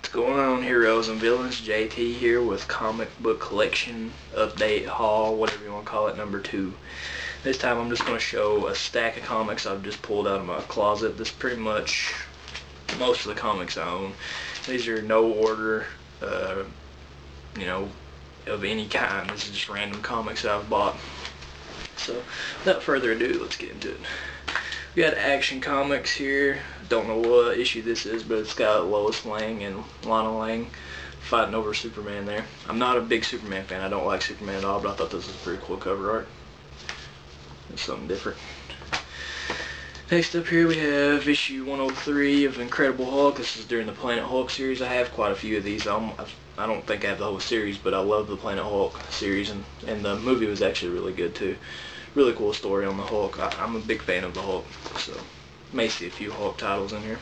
What's going on, heroes and villains? JT here with comic book collection update haul, whatever you want to call it, number 2. This time I'm just going to show a stack of comics I've just pulled out of my closet. This is pretty much most of the comics I own. These are no order, you know, of any kind. This is just random comics that I've bought. So without further ado, let's get into it. We got Action Comics here. Don't know what issue this is, but it's got Lois Lane and Lana Lang fighting over Superman there. I'm not a big Superman fan. I don't like Superman at all, but I thought this was pretty cool cover art. It's something different. Next up here we have issue 103 of Incredible Hulk. This is during the Planet Hulk series. I have quite a few of these. I don't think I have the whole series, but I love the Planet Hulk series, and the movie was actually really good too. Really cool story on the Hulk. I'm a big fan of the Hulk, so may see a few Hulk titles in here.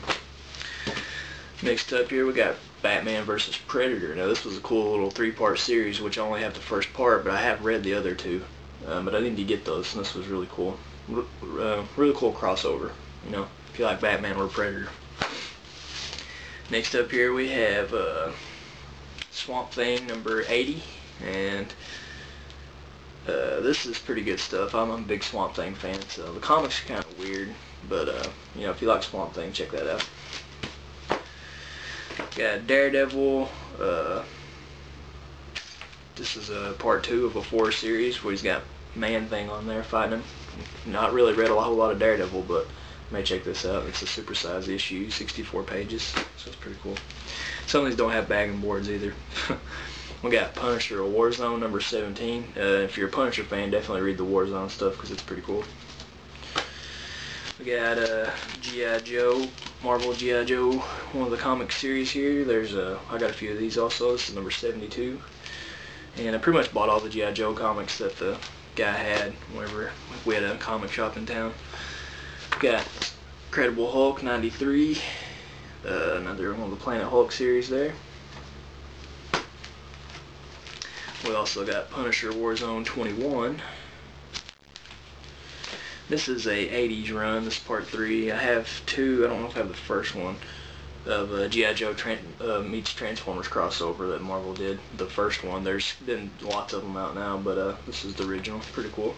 Next up here we got Batman vs. Predator. Now this was a cool little 3-part series, which I only have the first part, but I have read the other 2. But I need to get those, and this was really cool. Really cool crossover, you know, if you like Batman or Predator. Next up here we have Swamp Thing number 80, and this is pretty good stuff. I'm a big Swamp Thing fan, so the comics are kind of weird, but you know, if you like Swamp Thing, check that out. Got Daredevil. This is part 2 of a 4 series where he's got Man-Thing on there fighting him. Not really read a whole lot of Daredevil, but you may check this out. It's a supersized issue, 64 pages, so it's pretty cool. Some of these don't have bagging boards either. We got Punisher Warzone number 17. If you're a Punisher fan, definitely read the Warzone stuff because it's pretty cool. We got G.I. Joe, Marvel G.I. Joe, one of the comic series here. There's I got a few of these also. This is number 72. And I pretty much bought all the G.I. Joe comics that the guy had whenever we had a comic shop in town. We got Incredible Hulk 93. Another one of the Planet Hulk series there. We also got Punisher Warzone 21. This is a 80s run. This is part 3. I have 2. I don't know if I have the first one of G.I. Joe meets Transformers crossover that Marvel did. The first one. There's been lots of them out now, but this is the original. Pretty cool.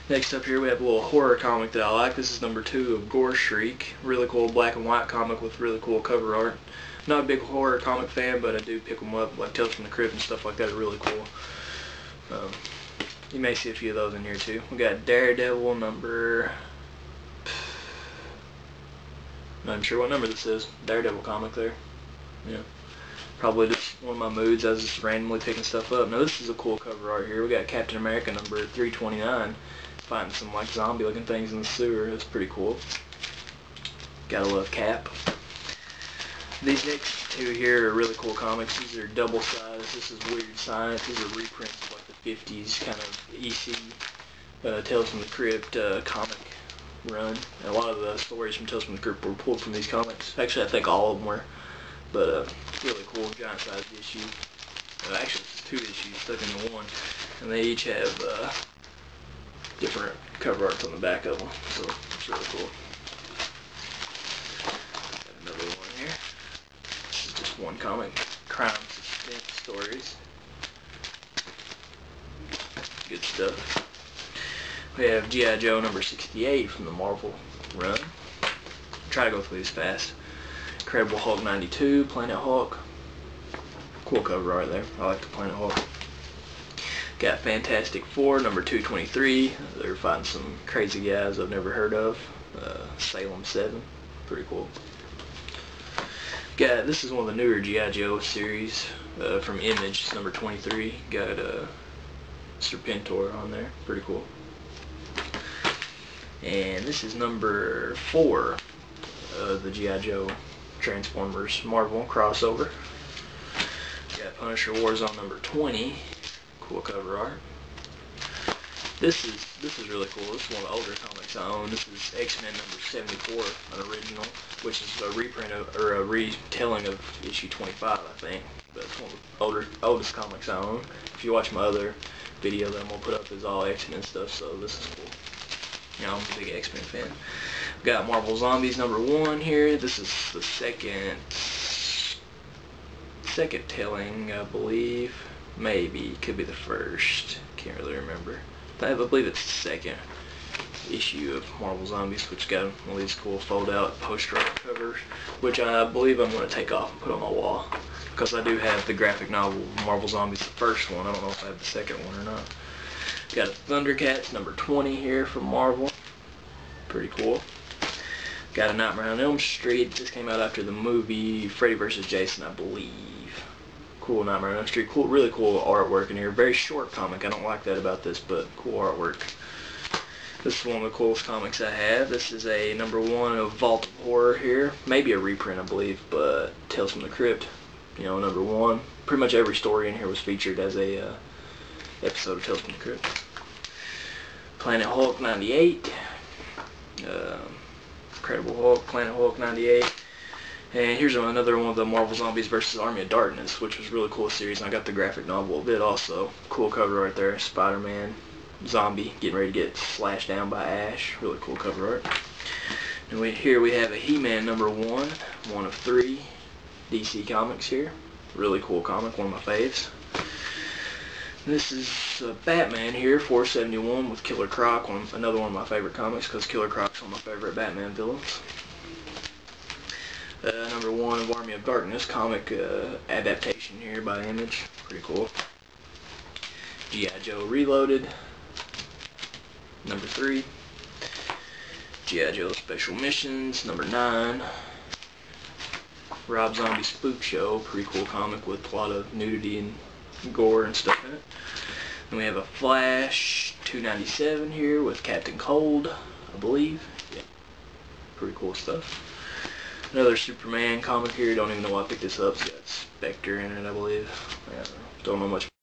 Next up here we have a little horror comic that I like. This is number 2 of Gore Shriek. Really cool black and white comic with really cool cover art. Not a big horror comic fan, but I do pick them up, like Tales from the Crypt and stuff like that are really cool. You may see a few of those in here too. We got Daredevil number... Not even sure what number this is. Daredevil comic there. Yeah. Probably just one of my moods. I was just randomly picking stuff up. Now this is a cool cover art here. We got Captain America number 329 fighting some like zombie looking things in the sewer. That's pretty cool. Gotta love Cap. These next 2 here are really cool comics. These are double sized. This is Weird Science. These are reprints of like the 50s kind of EC Tales from the Crypt comic run. And a lot of the stories from Tales from the Crypt were pulled from these comics. Actually, I think all of them were. But really cool, giant sized issue. Actually, it's 2 issues stuck into one. And they each have different cover arts on the back of them. So it's really cool. Got another one here. This is just one comic. Crime Suspense Stories. Good stuff. We have G.I. Joe number 68 from the Marvel run. Try to go through these fast. Incredible Hulk 92, Planet Hulk. Cool cover art there. I like the Planet Hulk. Got Fantastic Four number 223. They're fighting some crazy guys I've never heard of. Salem 7. Pretty cool. Got, this is one of the newer G.I. Joe series from Image. It's number 23. Got Serpentor on there. Pretty cool. And this is number 4 of the G.I. Joe Transformers Marvel crossover. Got Punisher Warzone number 20. Cool cover art. This is really cool. This is one of the older comics I own. This is X-Men number 74, an original, which is a reprint of, or a retelling of issue 25, I think. But it's one of the oldest comics I own. If you watch my other video that I'm gonna put up, is all X-Men stuff. So this is cool. You know, I'm a big X-Men fan. Got Marvel Zombies number 1 here. This is the second second telling, I believe. Maybe. Could be the first. Can't really remember. I believe it's the second issue of Marvel Zombies, which got one of these cool fold-out poster covers, which I believe I'm going to take off and put on my wall, because I do have the graphic novel Marvel Zombies, the first one. I don't know if I have the second one or not. Got a Thundercats number 20 here from Marvel. Pretty cool. Got a Nightmare on Elm Street. This came out after the movie Freddy vs. Jason, I believe. Cool Nightmare on Elm Street. Cool, really cool artwork in here. Very short comic. I don't like that about this, but cool artwork. This is one of the coolest comics I have. This is a number 1 of Vault of Horror here. Maybe a reprint, I believe, but Tales from the Crypt, you know, number 1. Pretty much every story in here was featured as a episode of Tales from the Crypt. Planet Hulk 98. Incredible Hulk, Planet Hulk 98. And here's another one of the Marvel Zombies vs. Army of Darkness, which was a really cool series. And I got the graphic novel of it also. Cool cover right there. Spider-Man, zombie, getting ready to get slashed down by Ash. Really cool cover art. And here we have a He-Man number 1, 1 of 3 DC Comics here. Really cool comic, one of my faves. This is Batman here, 471 with Killer Croc, another one of my favorite comics, because Killer Croc's one of my favorite Batman villains. Number 1 of Army of Darkness, comic adaptation here by Image. Pretty cool. G.I. Joe Reloaded, number 3. G.I. Joe Special Missions, number 9. Rob Zombie Spook Show, pretty cool comic with a lot of nudity and gore and stuff in it. And we have a Flash 297 here with Captain Cold, I believe. Yeah, pretty cool stuff. Another Superman comic here. Don't even know why I picked this up. It's got Spectre in it, I believe. Yeah, don't know much